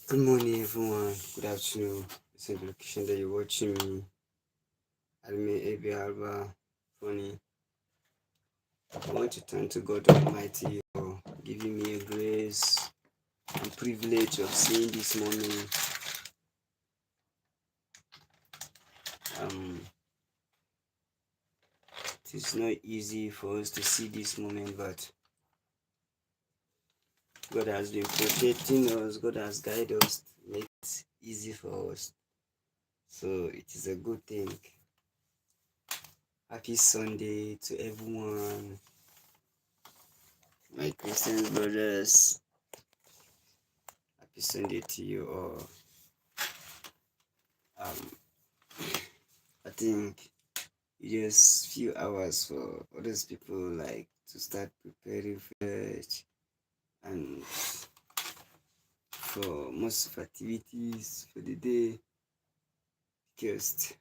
Good morning, everyone. Good afternoon. This is the location that you're watching me. Abel, funny. I want to thank to God Almighty for giving me a grace and privilege of seeing this moment. Um, it is not easy for us to see this moment, but God has been protecting us. God has guided us, make it easy for us. So it is a good thing. Happy Sunday to everyone, my Christian brothers. Happy Sunday to you all. I think just few hours for others people like to start preparing for church and for most of activities for the day because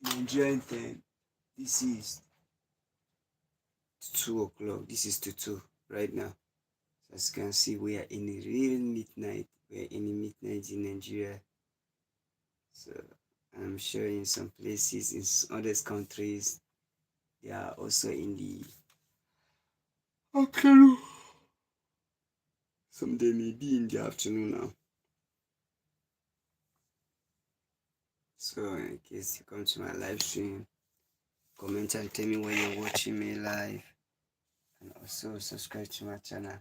Nigerian time this is 2 o'clock. This is to 2 right now. So as you can see, we are in a real midnight. We are in a midnight in Nigeria. So I'm sure in some places, in other countries, they are also in the afternoon. Some day may be in the afternoon now. So in case you come to my live stream, comment and tell me where you're watching me live, and also subscribe to my channel.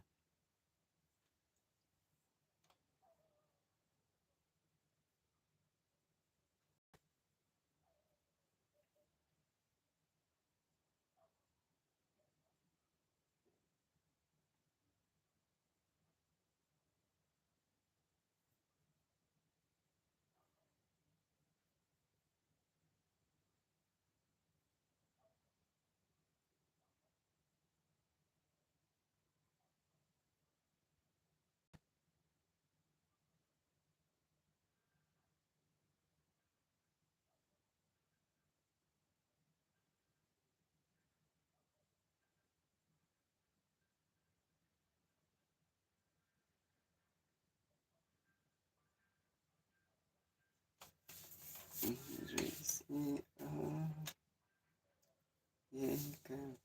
Yeah, you can.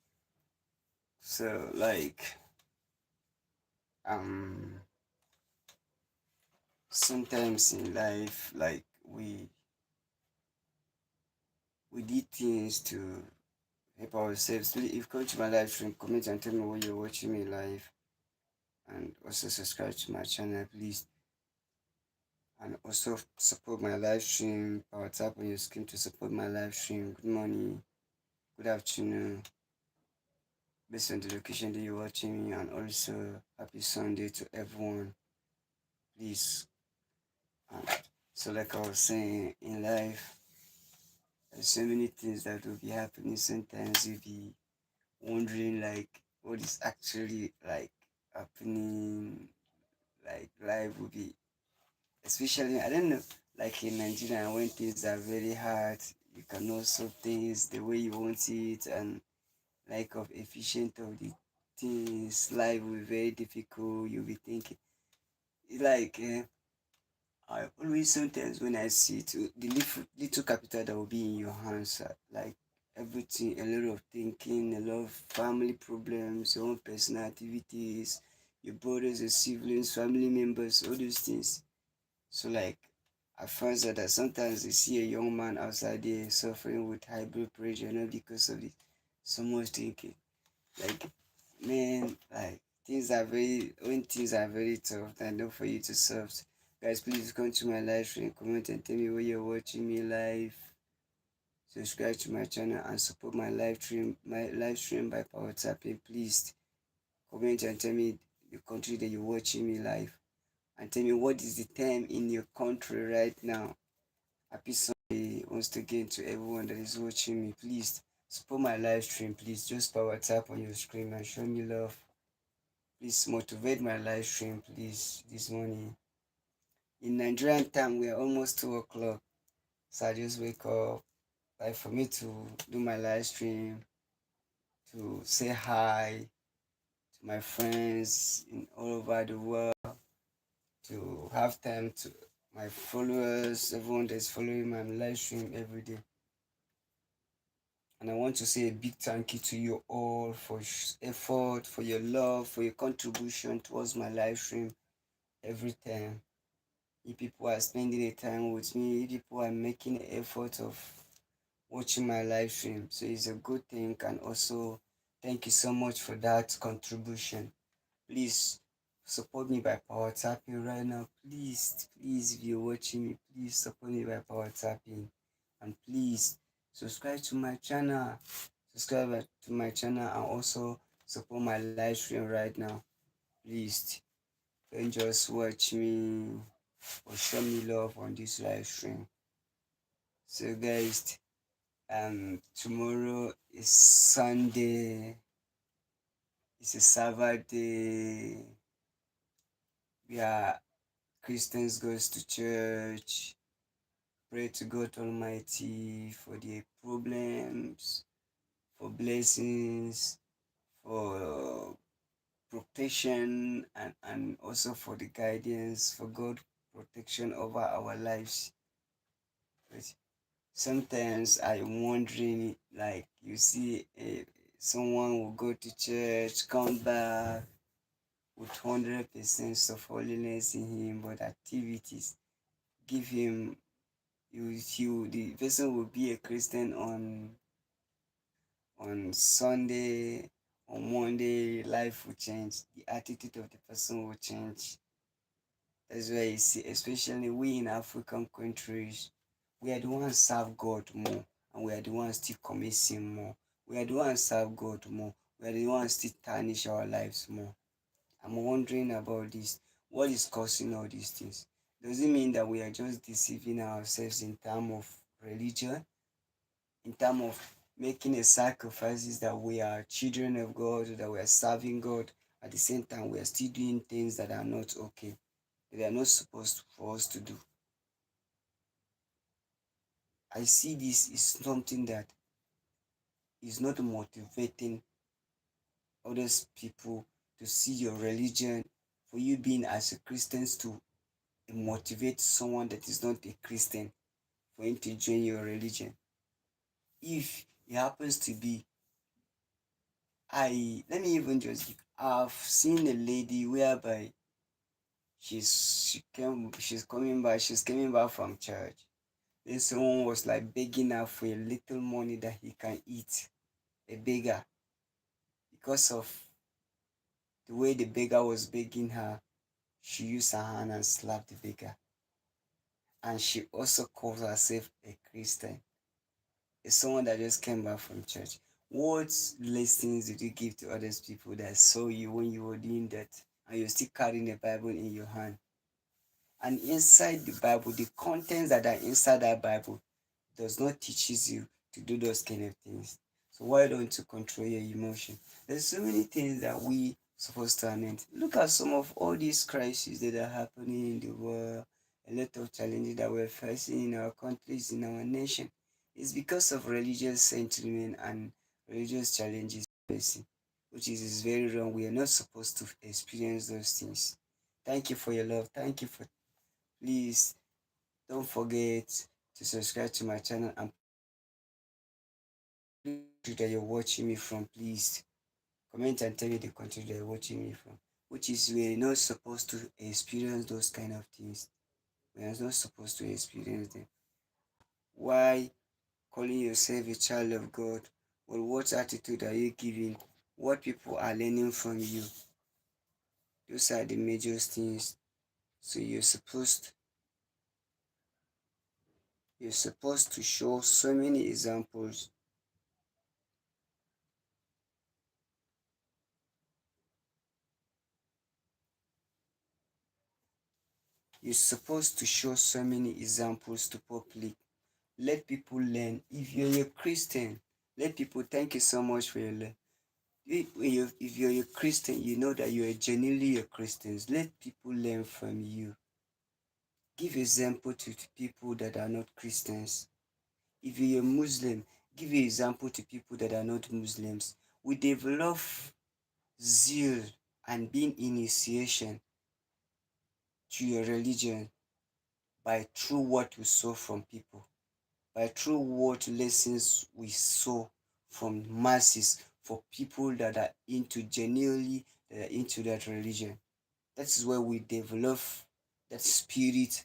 So like um sometimes in life like we did things to help ourselves. Please, if you come to my live stream, comment and tell me where you're watching me live, and also subscribe to my channel, please. And also support my live stream. Power tap on your screen to support my live stream. Good morning, good afternoon, based on the location that you're watching me, and also happy Sunday to everyone. Please. And so, like I was saying, in life, there's so many things that will be happening. Sometimes you'll be wondering, like, what is actually like happening. Like, life will be, especially, I don't know, like in Nigeria, when things are very hard, you cannot solve things the way you want it, and lack of efficient of the things, life will be very difficult. You'll be thinking, like, I always sometimes when I see it, the little capital that will be in your hands, like everything, a lot of thinking, a lot of family problems, your own personal activities, your brothers and siblings, family members, all those things. So like I find that sometimes you see a young man outside there suffering with high blood pressure, not because of it, so much thinking. Like man, like when things are very tough, I know for you to solve. Guys, please come to my live stream, comment and tell me where you're watching me live. Subscribe to my channel and support my live stream by power tapping. Please comment and tell me the country that you're watching me live. And tell me what is the time in your country right now. Happy Sunday once again to everyone that is watching me. Please support my live stream. Please just power tap on your screen and show me love. Please motivate my live stream, please, this morning. In Nigerian time, we are almost 2 o'clock. So I just wake up, like for me to do my live stream, to say hi to my friends in all over the world. to have time to my followers, everyone that's following my live stream every day. And I want to say a big thank you to you all for effort, for your love, for your contribution towards my live stream every time. If people are spending the time with me, if people are making the effort of watching my live stream, so it's a good thing. And also, thank you so much for that contribution. Please support me by power tapping right now. Please, if you're watching me, please support me by power tapping. And please subscribe to my channel. Subscribe to my channel and also support my live stream right now. Please don't just watch me or show me love on this live stream. So guys, tomorrow is Sunday. It's a Sabbath day. We are Christians goes to church, pray to God Almighty for their problems, for blessings, for protection, and also for the guidance, for God protection over our lives. But sometimes I'm wondering, like you see, someone will go to church, come back with 100% of holiness in him, but activities give him you the person will be a Christian on Sunday, on Monday, life will change. The attitude of the person will change. That's why you see, especially we in African countries, we are the ones serve God more, and we are the ones still commit sin more. We are the ones serve God more. We are the ones still tarnish our lives more. I'm wondering about this. What is causing all these things? Does it mean that we are just deceiving ourselves in terms of religion, in terms of making a sacrifices that we are children of God, that we are serving God? At the same time, we are still doing things that are not okay, that are not supposed for us to do. I see this is something that is not motivating other people to see your religion, for you being as a Christian to motivate someone that is not a Christian for him to join your religion. If it happens to be, let me even just I've seen a lady whereby she's coming back from church. Then someone was like begging her for a little money that he can eat. A beggar. Because of the way the beggar was begging her, she used her hand and slapped the beggar. And she also calls herself a Christian. It's someone that just came back from church. What lessons did you give to others people that saw you when you were doing that, and you're still carrying the Bible in your hand? And inside the Bible, the contents that are inside that Bible does not teaches you to do those kind of things. So why don't you control your emotion? There's so many things that we supposed to amend. Look at some of all these crises that are happening in the world, a lot of challenges that we're facing in our countries, in our nation. It's because of religious sentiment and religious challenges facing, which is very wrong. We are not supposed to experience those things. Thank you for your love. Thank you for please don't forget to subscribe to my channel and that you're watching me from, please comment and tell me the country that you're watching me from. Which is we're not supposed to experience those kind of things. We are not supposed to experience them. Why calling yourself a child of God? Well, what attitude are you giving? What people are learning from you? Those are the major things. So you're supposed to show so many examples. You're supposed to show so many examples to public. Let people learn. If you're a Christian, let people thank you so much for your learn. If you're a Christian, you know that you are genuinely a Christian. Let people learn from you. Give example to people that are not Christians. If you're a Muslim, give example to people that are not Muslims. We develop zeal and being initiation to your religion by through what you saw from people, by through what lessons we saw from masses for people that are into genuinely that are into that religion. That is where we develop that spirit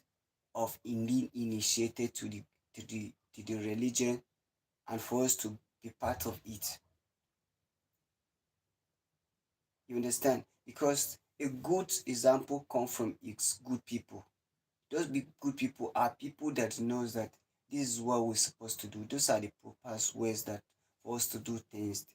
of being initiated to the religion and for us to be part of it. You understand? Because a good example comes from its good people. Those big good people are people that knows that this is what we're supposed to do. Those are the proper ways that for us to do things.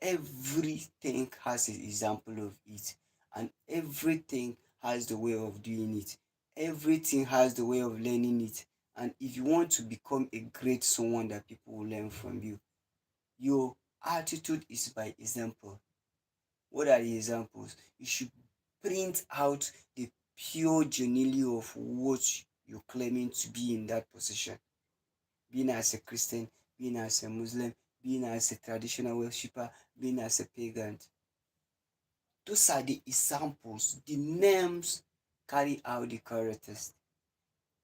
Everything has an example of it, and everything has the way of doing it. Everything has the way of learning it. And if you want to become a great someone that people will learn from you, your attitude is by example. What are the examples? You should print out the pure genuinely of what you're claiming to be in that position. Being as a Christian, being as a Muslim, being as a traditional worshipper, being as a pagan. Those are the examples. The names carry out the characters.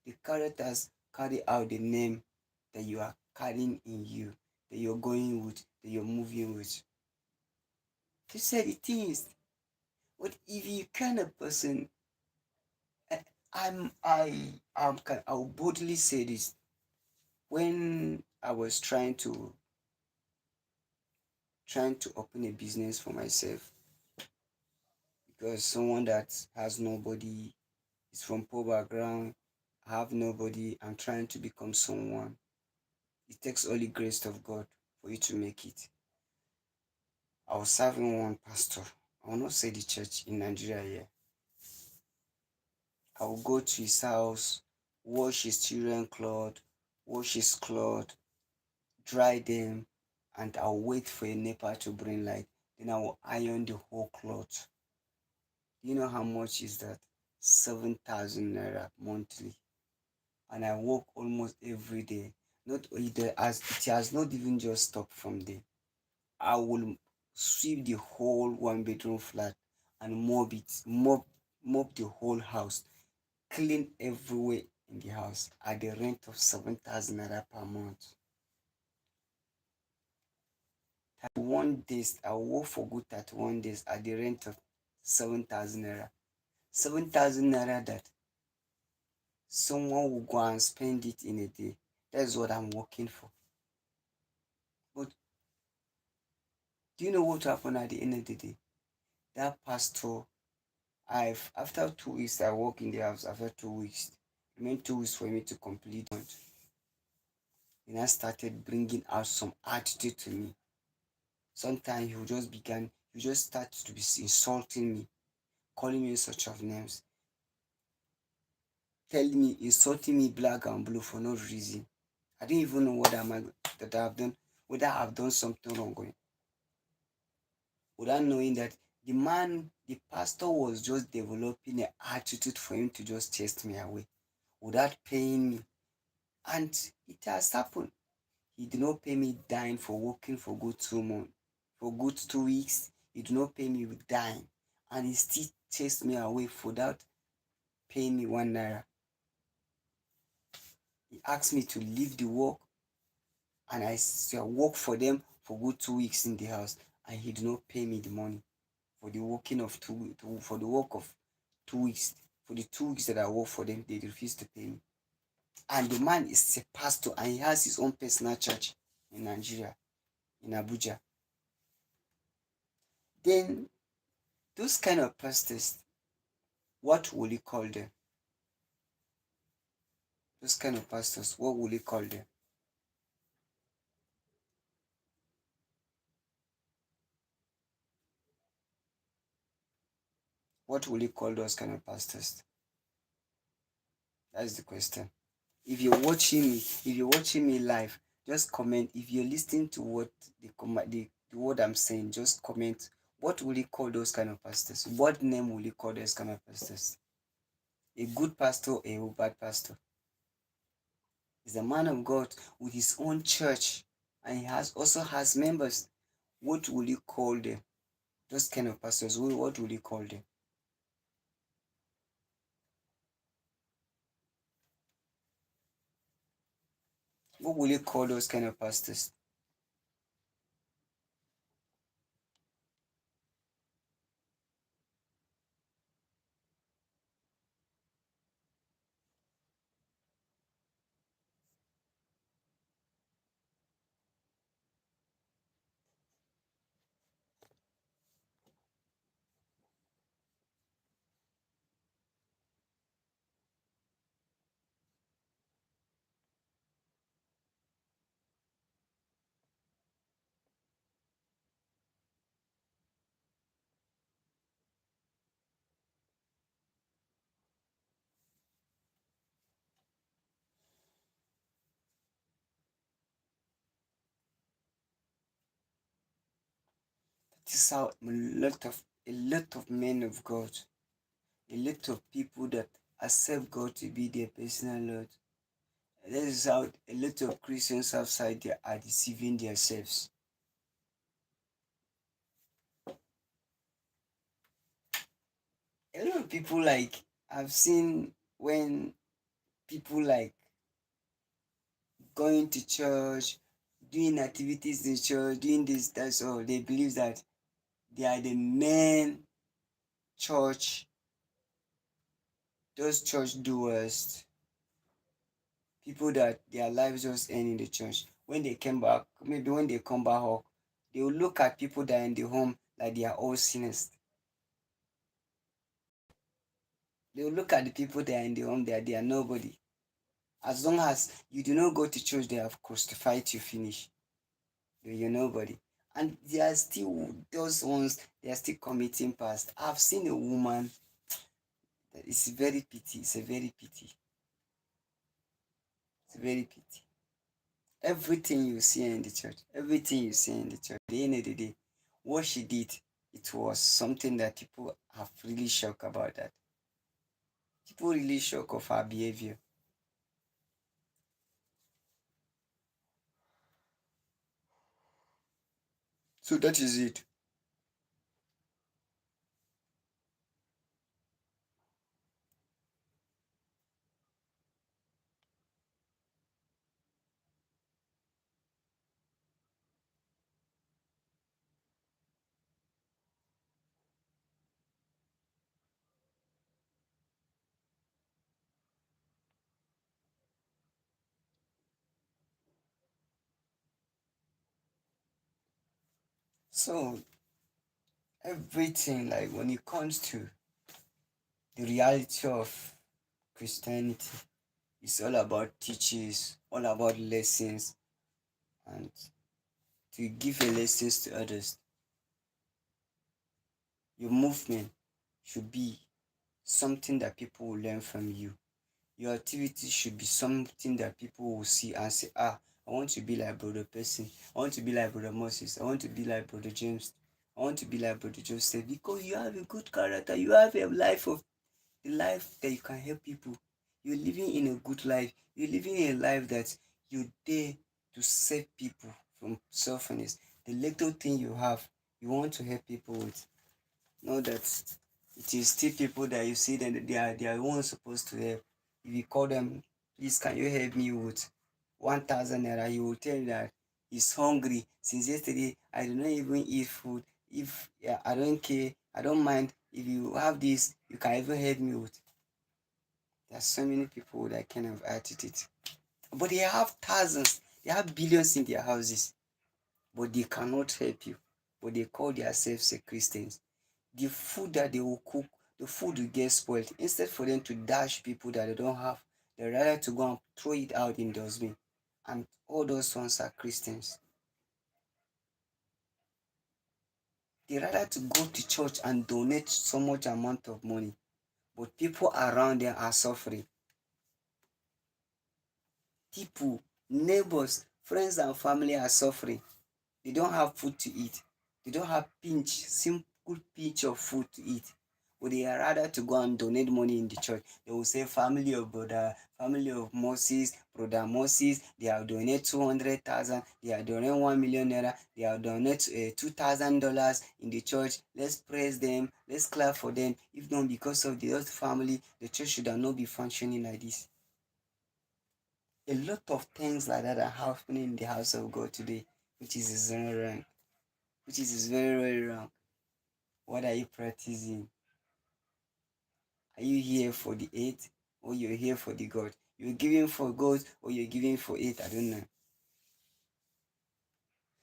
The characters carry out the name that you are carrying in you, that you're going with, that you're moving with. These are the things. But if you kind of person, I- I'll boldly say this. When I was trying to open a business for myself, because someone that has nobody is from poor background, I have nobody, I'm trying to become someone. It takes only grace of God for you to make it. I was serving one pastor. I will not say the church in Nigeria here. I will go to his house, wash his children clothes, wash his clothes, dry them, and I'll wait for a neighbor to bring light. Then I will iron the whole cloth. Do you know how much is that? 7,000 naira monthly. And I work almost every day. Not as it has not even just stopped from there. I will sweep the whole one bedroom flat and mop the whole house, clean everywhere in the house at the rent of 7,000 naira per month. 31 days, I work for good 31 days at the rent of 7,000 naira. 7,000 naira that someone will go and spend it in a day. That's what I'm working for. But do you know what happened at the end of the day? That pastor, I've after 2 weeks, I work in the house. After 2 weeks, it meant 2 weeks for me to complete it. And I started bringing out some attitude to me. Sometimes he just started to be insulting me, calling me such of names, telling me, insulting me black and blue for no reason. I didn't even know what am I that I've done, whether I've done something wrong, without knowing that the pastor was just developing an attitude for him to just chase me away without paying me. And it has happened. He did not pay me dime for working for good 2 months. For good 2 weeks, he did not pay me with dime. And he still chased me away without paying me 1 naira. He asked me to leave the work, and I worked for them for good 2 weeks in the house, and he did not pay me the money for the working of for the work of 2 weeks. For the 2 weeks that I worked for them, they refused to pay me. And the man is a pastor, and he has his own personal church in Nigeria, in Abuja. Then those kind of pastors, what will you call them? Those kind of pastors, what will you call them? What will you call those kind of pastors? That's the question. If you're watching me live, just comment. If you're listening to what the word I'm saying, just comment. What will you call those kind of pastors? What name will you call those kind of pastors? A good pastor or a bad pastor? He's a man of God with his own church, and he also has members. What will you call them? Those kind of pastors, what will you call them? What will you call those kind of pastors? This is how a lot of men of God, a lot of people that accept God to be their personal Lord. This is how a lot of Christians outside there are deceiving themselves. A lot of people, like, I've seen when people like going to church, doing activities in church, doing this, that's all. They believe that they are the main church, those church doers, people that their lives just end in the church. When they came back, maybe when they come back home, they will look at people that are in the home like they are all sinners. They will look at the people that are in the home that they are nobody. As long as you do not go to church, they have crucified you finish. You're nobody. And they are still those ones, they are still committing past. I've seen a woman that is very pity. It's a very pity. It's a very pity. Everything you see in the church, everything you see in the church, at the end of the day, what she did, it was something that people have really shocked about that. People really shocked of her behavior. So that is it. So everything, like when it comes to the reality of Christianity, it's all about teachings, all about lessons, and to give a lessons to others. Your movement should be something that people will learn from you. Your activity should be something that people will see and say, ah, I want to be like Brother Person. I want to be like Brother Moses. I want to be like Brother James. I want to be like Brother Joseph because you have a good character. You have a life of the life that you can help people. You're living in a good life. You're living a life that you dare to save people from suffering. The little thing you have, you want to help people with. Know that it is still people that you see that they are the ones supposed to help. If you call them, please can you help me with 1,000 naira, he will tell you that he's hungry since yesterday. I do not even eat food. If yeah, I don't care, I don't mind. If you have this, you can even help me with. There are so many people with that kind of attitude. But they have thousands, they have billions in their houses, but they cannot help you. But they call themselves a Christians. The food that they will cook, the food will get spoiled. Instead for them to dash people that they don't have, they rather to go and throw it out in dustbin. And all those ones are Christians. They rather to go to church and donate so much amount of money, but people around them are suffering. People, neighbors, friends and family are suffering. They don't have food to eat. They don't have simple pinch of food to eat. But they are rather to go and donate money in the church. They will say family of Moses, brother Moses, they have donated 200,000, they have donated 1 million naira, they have donated $2,000 in the church. Let's praise them, let's clap for them. If not because of the other family, the church should have not be functioning like this. A lot of things like that are happening in the house of God today, which is very wrong, which is very, very wrong. What are you practicing? Are you here for the eight, or you're here for the God? You're giving for God, or you're giving for it? I don't know.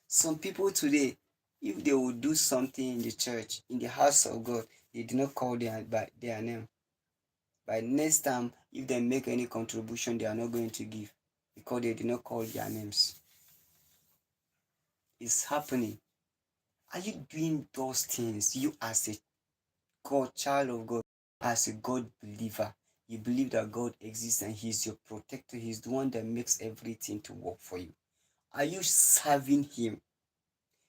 Some people today, if they will do something in the church, in the house of God, they do not call by their name. By next time, if they make any contribution, they are not going to give because they did not call their names. It's happening. Are you doing those things? You as a God, child of God, as a God believer, you believe that God exists and He's your protector. He's the one that makes everything to work for you. Are you serving Him?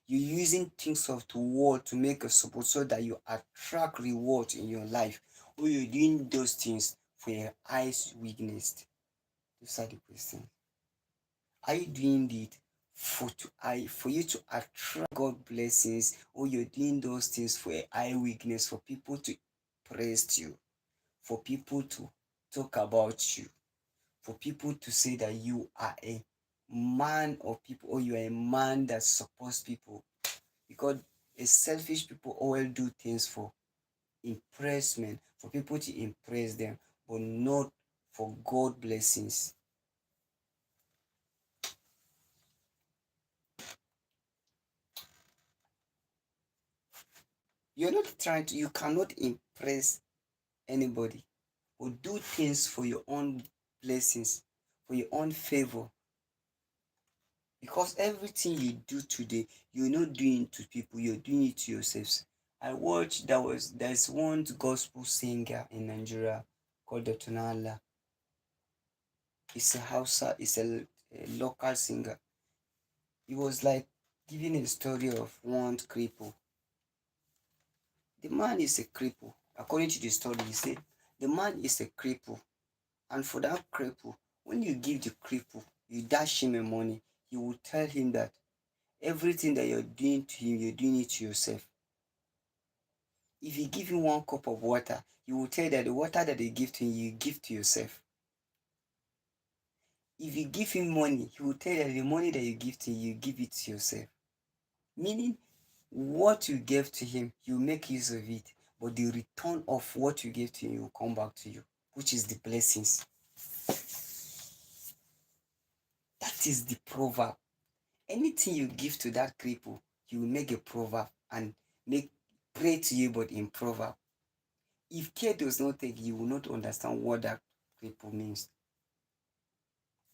You're using things of the world to make a support so that you attract reward in your life, or you're doing those things for your eyes weakness? Those are the questions. Are you doing it for you to attract God blessings, or you're doing those things for your eye weakness, for people to praise you, for people to talk about you, for people to say that you are a man of people, or you are a man that supports people? Because a selfish people always do things for impressment, for people to impress them, but not for God blessings. You're not trying to, you cannot impress anybody, or do things for your own blessings, for your own favor. Because everything you do today, you're not doing it to people, you're doing it to yourselves. I watched, there's one gospel singer in Nigeria called Dr. Nala. It's a Hausa, it's a local singer. He was like giving a story of one cripple. The man is a cripple. According to the story, he said the man is a cripple. And for that cripple, when you give the cripple, you dash him a money, you will tell him that everything that you're doing to him, you're doing it to yourself. If you give him one cup of water, you will tell that the water that you give to him, you give to yourself. If you give him money, he will tell that the money that you give to him, you give it to yourself. Meaning, what you gave to him, you make use of it, but the return of what you gave to him will come back to you, which is the blessings. That is the proverb. Anything you give to that cripple, you will make a proverb and make pray to you, but in proverb. If care does not take, you will not understand what that cripple means.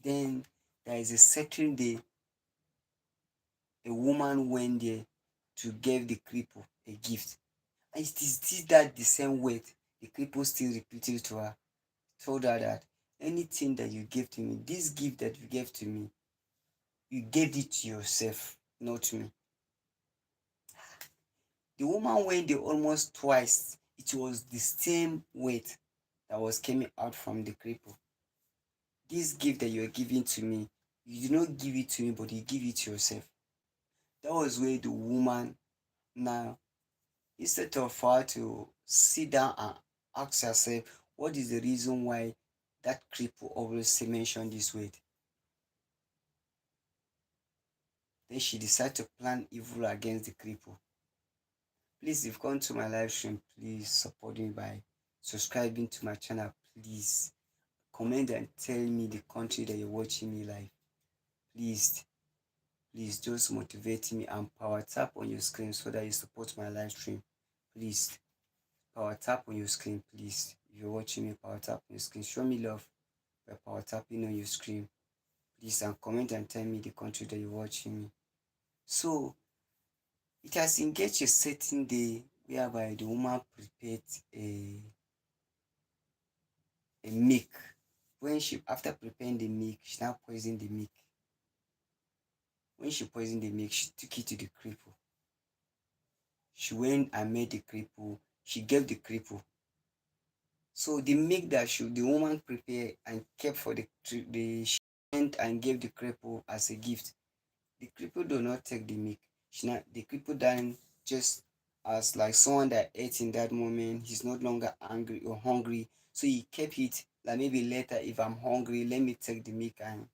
Then there is a certain day, a woman went there to give the cripple a gift. And it is still that the same weight. The cripple still repeated to her, told her that anything that you gave to me, this gift that you gave to me, you gave it to yourself, not me. The woman went there almost twice. It was the same weight that was coming out from the cripple. This gift that you are giving to me, you do not give it to me, but you give it to yourself. That was where the woman now, instead of her to sit down and ask herself, what is the reason why that cripple always mention this word? Then she decided to plan evil against the cripple. Please, if you come to my live stream, please support me by subscribing to my channel. Please comment and tell me the country that you're watching me live. Please just motivate me and power tap on your screen so that you support my live stream. Please power tap on your screen, please. If you're watching me, power tap on your screen. Show me love by power tapping on your screen, please, and comment and tell me the country that you're watching me. So it has engaged a certain day whereby the woman prepared a milk. When she, after preparing the milk, she now poisoned the milk. When she poisoned the milk, she took it to the cripple. She went and made the cripple. She gave the cripple. So the milk that the woman prepared and kept for she went and gave the cripple as a gift. The cripple do not take the milk. The cripple then just as like someone that ate in that moment. He's no longer angry or hungry, so he kept it like maybe later if I'm hungry, let me take the milk and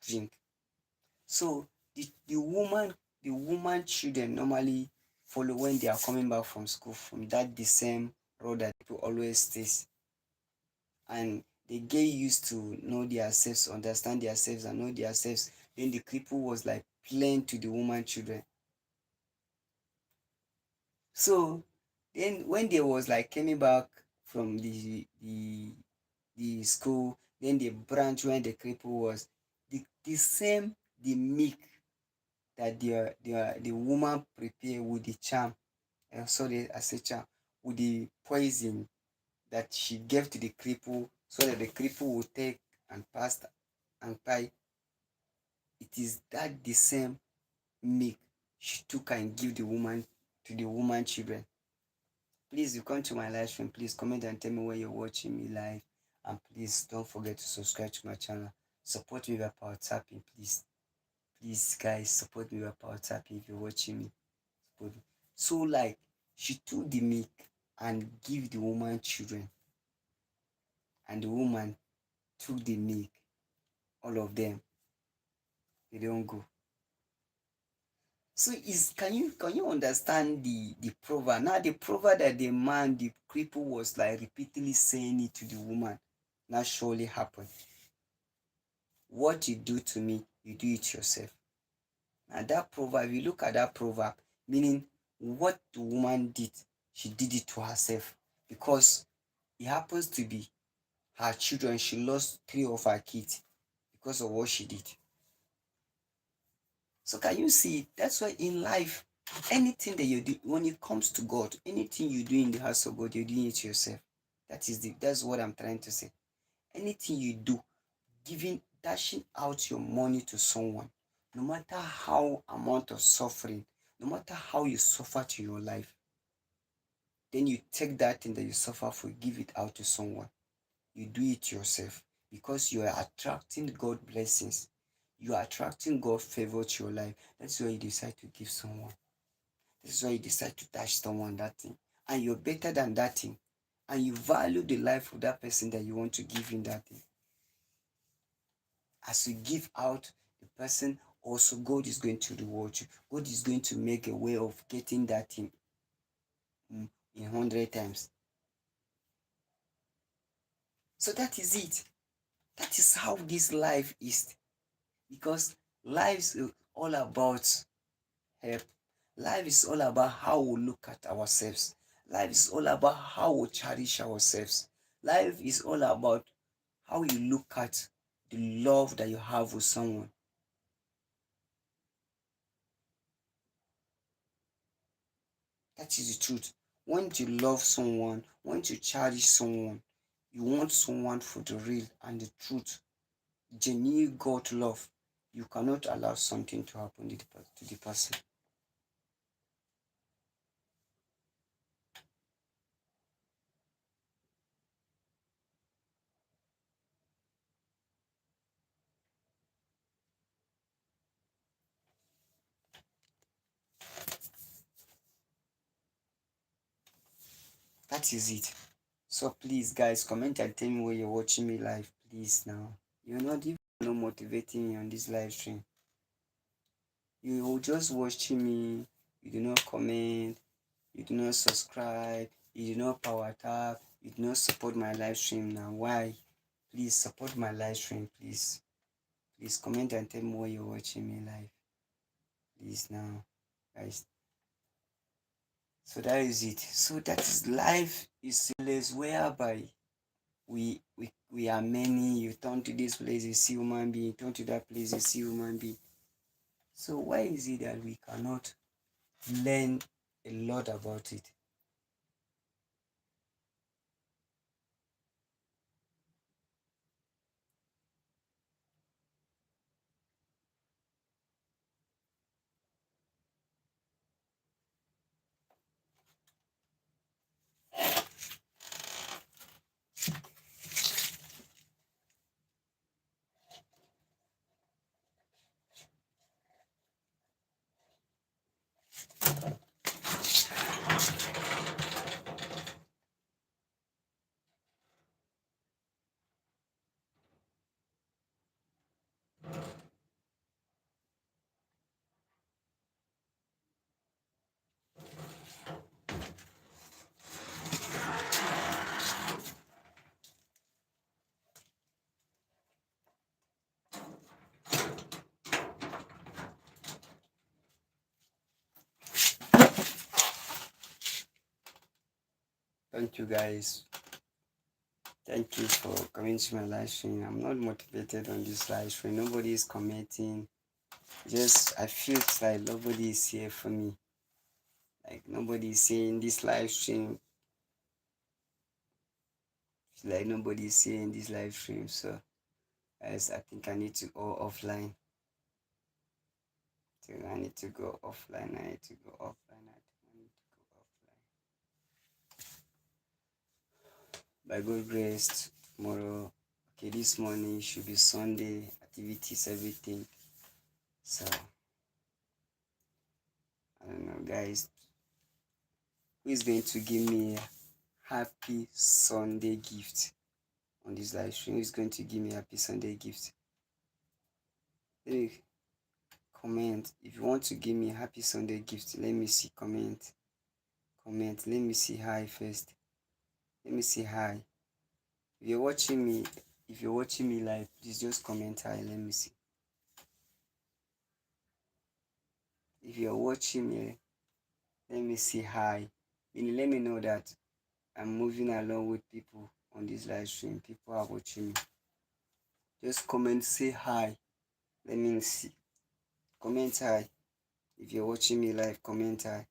drink. So the woman children normally follow when they are coming back from school from that the same road that people always take, and they get used to know themselves, understand themselves, and know themselves. Then the cripple was like playing to the woman children. So then when they was like coming back from the school, then the branch where the cripple was, the same the milk that the woman prepare with the charm, sorry, I say charm, with the poison that she gave to the cripple so that the cripple would take and pass and cry. It is that the same milk she took and give the woman to the woman children. Please, you come to my live stream, please comment and tell me where you're watching me live. And please don't forget to subscribe to my channel. Support me by power tapping, please. Please, guys, support me by power tapping if you're watching me. Support me. So, like, she took the milk and give the woman children, and the woman took the milk. All of them, they don't go. So is can you understand the proverb? Now the proverb that the man, the cripple was like repeatedly saying it to the woman, now surely happened. What you do to me, you do it yourself. And that proverb, you look at that proverb, meaning what the woman did, she did it to herself. Because it happens to be her children, she lost three of her kids because of what she did. So can you see? That's why in life, anything that you do, when it comes to God, anything you do in the house of God, you're doing it yourself. That's what I'm trying to say. Anything you do, dashing out your money to someone, no matter how amount of suffering, no matter how you suffer to your life, then you take that thing that you suffer for, give it out to someone. You do it yourself because you are attracting God blessings. You are attracting God favor to your life. That's why you decide to give someone. That's why you decide to dash someone that thing. And you're better than that thing. And you value the life of that person that you want to give in that thing. As you give out, the person also, God is going to reward you. God is going to make a way of getting that thing in 100 times. So that is it. That is how this life is. Because life is all about help. Life is all about how we look at ourselves. Life is all about how we cherish ourselves. Life is all about how you look at the love that you have with someone. That is the truth. When you love someone, when you cherish someone, you want someone for the real and the truth, genuine God love. You cannot allow something to happen to the person. That is it. So please, guys, comment and tell me where you're watching me live, please. Now you're not even motivating me on this live stream. You just watching me. You do not comment. You do not subscribe. You do not power tap. You do not support my live stream. Now why? Please support my live stream, please. Please comment and tell me where you're watching me live, please. Now, guys. So that is it. So that is life is a place whereby we are many. You turn to this place, you see human being. You turn to that place, you see human being. So why is it that we cannot learn a lot about it? Thank you guys. Thank you for coming to my live stream. I'm not motivated on this live stream. Nobody is commenting. Just I feel like nobody is here for me. Like nobody is saying this live stream. Like nobody is saying this live stream. So guys, I think I need to go offline. I need to go offline. I need to go offline. I need to go offline. By God's grace, tomorrow, okay, this morning should be Sunday, activities, everything. So, I don't know, guys, who is going to give me a happy Sunday gift on this live stream? Who is going to give me a happy Sunday gift? Let me comment. If you want to give me a happy Sunday gift, let me see. Comment. Let me see hi first. Let me see hi. If you're watching me live, please just comment hi. Let me see. If you're watching me, let me see hi. Let me know that I'm moving along with people on this live stream. People are watching me. Just comment, say hi. Let me see. Comment hi. If you're watching me live, comment hi.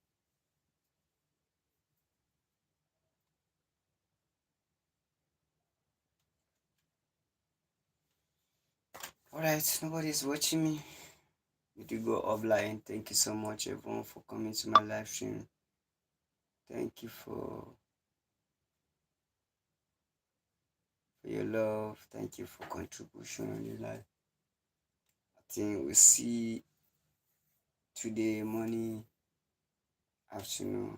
Alright, nobody's watching me. We do go offline. Thank you so much, everyone, for coming to my live stream. Thank you for your love. Thank you for contribution on the live. I think we'll see today morning, afternoon,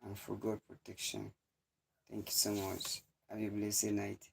and for God protection. Thank you so much. Have a blessed night.